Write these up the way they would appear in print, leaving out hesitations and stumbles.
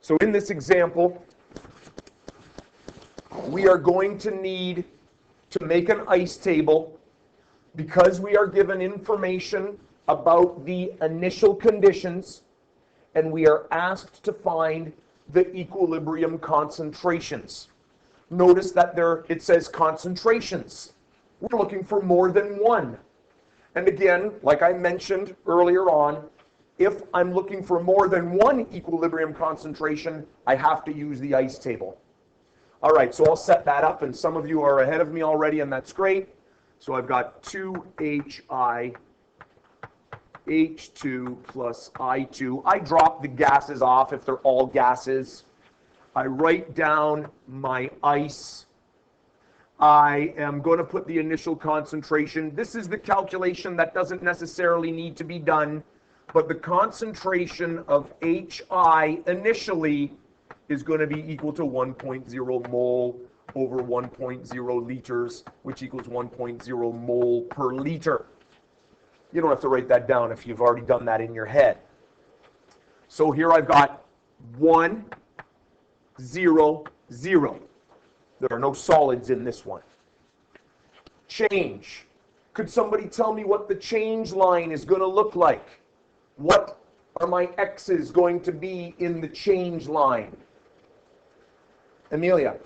So in this example, we are going to need to make an ice table because we are given information about the initial conditions, and we are asked to find the equilibrium concentrations. Notice that there it says concentrations. We're looking for more than one. And again, like I mentioned earlier on, if I'm looking for more than one equilibrium concentration, I have to use the ice table. All right, so I'll set that up, and some of you are ahead of me already, and that's great. So I've got 2HI H2 plus I2. I drop the gases off if they're all gases. I write down my ice. I am going to put the initial concentration. This is the calculation that doesn't necessarily need to be done, but the concentration of HI initially is going to be equal to 1.0 mole over 1.0 liters, which equals 1.0 mole per liter. You don't have to write that down if you've already done that in your head. So here I've got 1, 0, 0. There are no solids in this one. Change. Could somebody tell me what the change line is going to look like? What are my x's going to be in the change line? Amelia.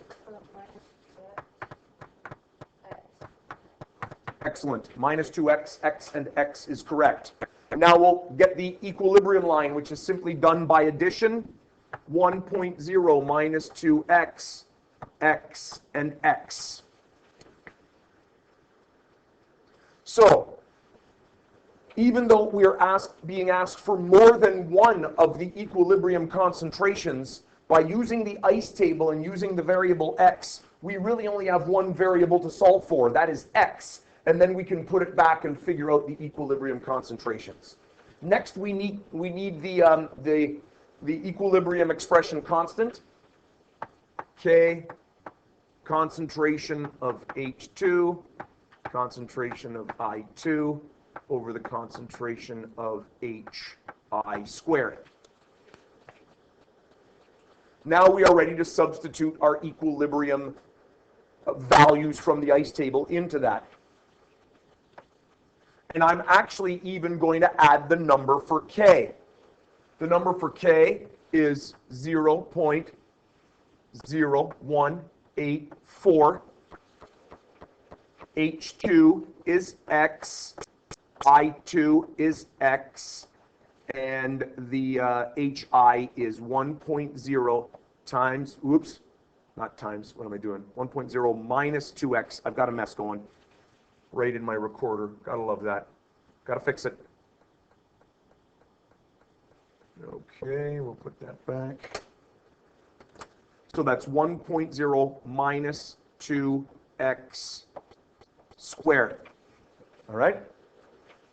Excellent. Minus 2x, x and x is correct. And now we'll get the equilibrium line, which is simply done by addition. 1.0 minus 2x, x and x. So, even though we are being asked for more than one of the equilibrium concentrations, by using the ice table and using the variable x, we really only have one variable to solve for, that is x. And then we can put it back and figure out the equilibrium concentrations. Next, we need the equilibrium expression constant. K, concentration of H2, concentration of I2 over the concentration of HI squared. Now we are ready to substitute our equilibrium values from the ice table into that. And I'm actually even going to add the number for K. The number for K is 0.0184. H2 is X. I2 is X. And the HI is 1.0 times, oops, not times, what am I doing? 1.0 minus 2X. I've got a mess going right in my recorder. Gotta love that. Gotta fix it. Okay, we'll put that back. So that's 1.0 minus 2x squared. All right?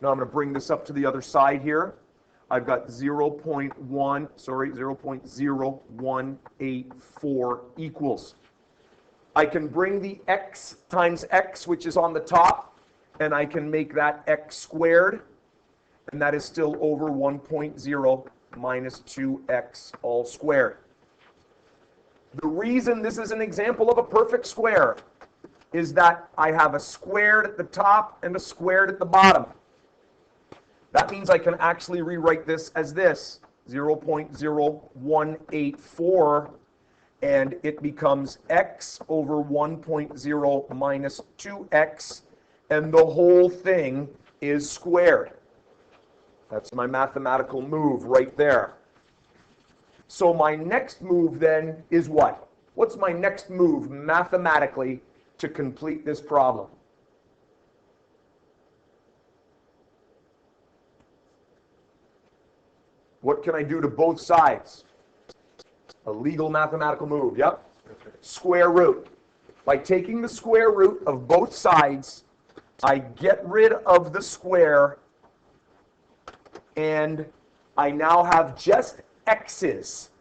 Now I'm going to bring this up to the other side here. I've got 0.0184 equals. I can bring the x times x, which is on the top, and I can make that x squared, and that is still over 1.0 minus 2x all squared. The reason this is an example of a perfect square is that I have a squared at the top and a squared at the bottom. That means I can actually rewrite this as this, 0.0184, and it becomes x over 1.0 minus 2x, and the whole thing is squared. That's my mathematical move right there. So my next move then is what? What's my next move mathematically to complete this problem? What can I do to both sides? A legal mathematical move, yep. Square root. By taking the square root of both sides, I get rid of the square, and I now have just x's.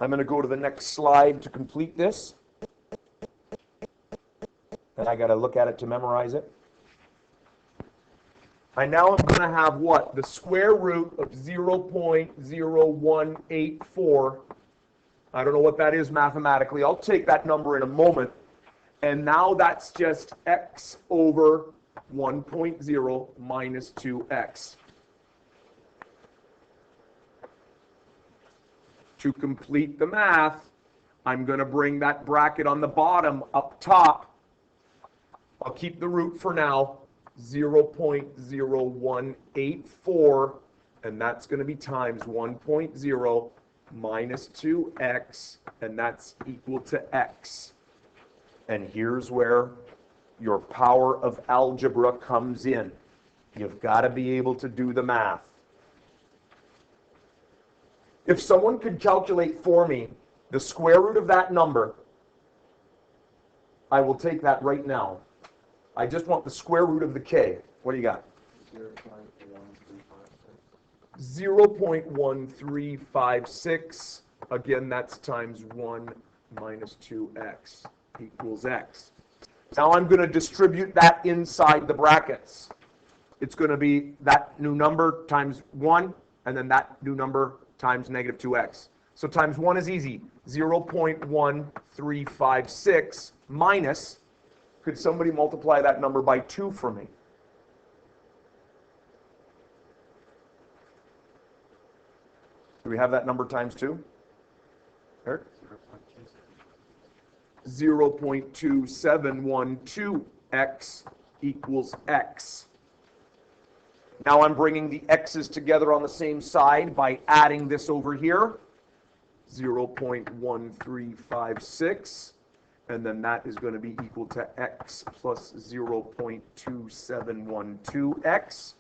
I'm going to go to the next slide to complete this. And I got to look at it to memorize it. I now am going to have what? The square root of 0.0184. I don't know what that is mathematically. I'll take that number in a moment. And now that's just x over 1.0 minus 2x. To complete the math, I'm going to bring that bracket on the bottom up top. I'll keep the root for now, 0.0184, and that's going to be times 1.0 minus 2x, and that's equal to x. And here's where your power of algebra comes in. You've got to be able to do the math. If someone could calculate for me the square root of that number, I will take that right now. I just want the square root of the k. What do you got? 0.1356. Again, that's times 1 minus 2x equals x. Now I'm going to distribute that inside the brackets. It's going to be that new number times 1, and then that new number times negative 2x. So times 1 is easy. 0.1356 minus, could somebody multiply that number by 2 for me? Do we have that number times 2? Eric? 0.2712x equals x. Now I'm bringing the x's together on the same side by adding this over here. 0.1356. And then that is going to be equal to x plus 0.2712x.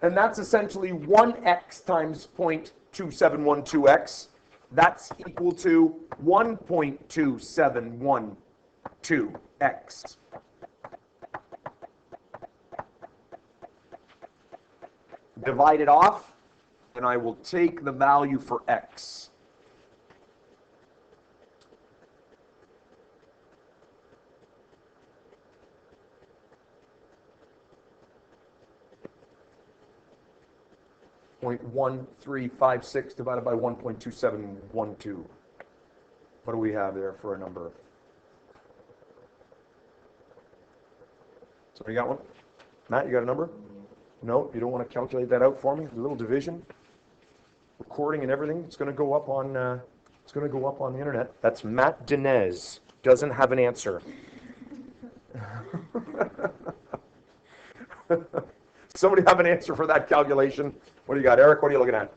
And that's essentially 1x times 0.2712x. That's equal to 1.2712x. Divide it off, and I will take the value for x. .1356 divided by 1.2712. What do we have there for a number? Somebody got one? Matt, you got a number? No, you don't want to calculate that out for me? A little division, recording, and everything. It's going to go up on. It's going to go up on the internet. That's Matt Dinez. Doesn't have an answer. Somebody have an answer for that calculation? What do you got, Eric? What are you looking at?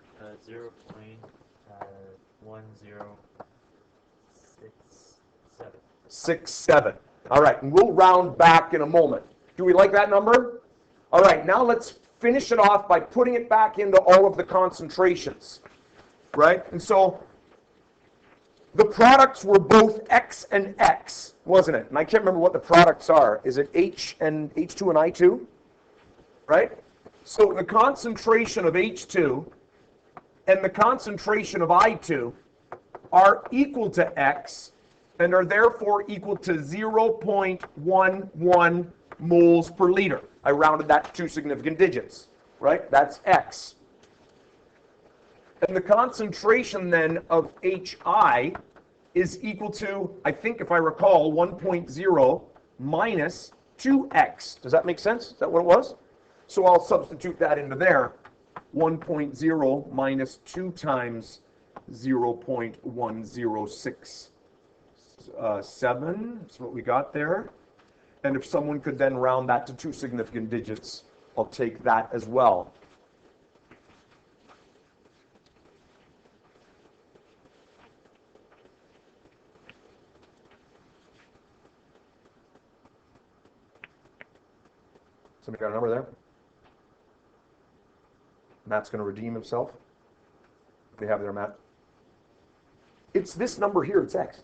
0.1067. 67. All right, and we'll round back in a moment. Do we like that number? All right, now let's finish it off by putting it back into all of the concentrations, right? And so the products were both X and X, wasn't it? And I can't remember what the products are. Is it H and H2 and I2? Right? So the concentration of H2 and the concentration of I2 are equal to X and are therefore equal to 0.11 moles per liter. I rounded that to 2 significant digits, right? That's X. And the concentration then of HI is equal to, I think if I recall, 1.0 minus 2X. Does that make sense? Is that what it was? So I'll substitute that into there. 1.0 minus 2 times 0.1067. That's what we got there. And if someone could then round that to 2 significant digits, I'll take that as well. Somebody got a number there? Matt's going to redeem himself. What do you have there, Matt? It's this number here, it's X.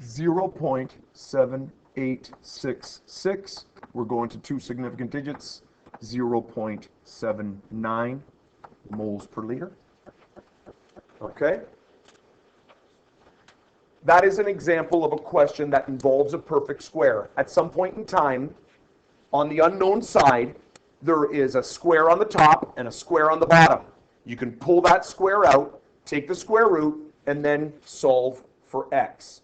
0.7866. We're going to 2 significant digits. 0.79 moles per liter. Okay. that is an example of a question that involves a perfect square. At some point in time, on the unknown side, there is a square on the top and a square on the bottom. You can pull that square out, take the square root, and then solve for x.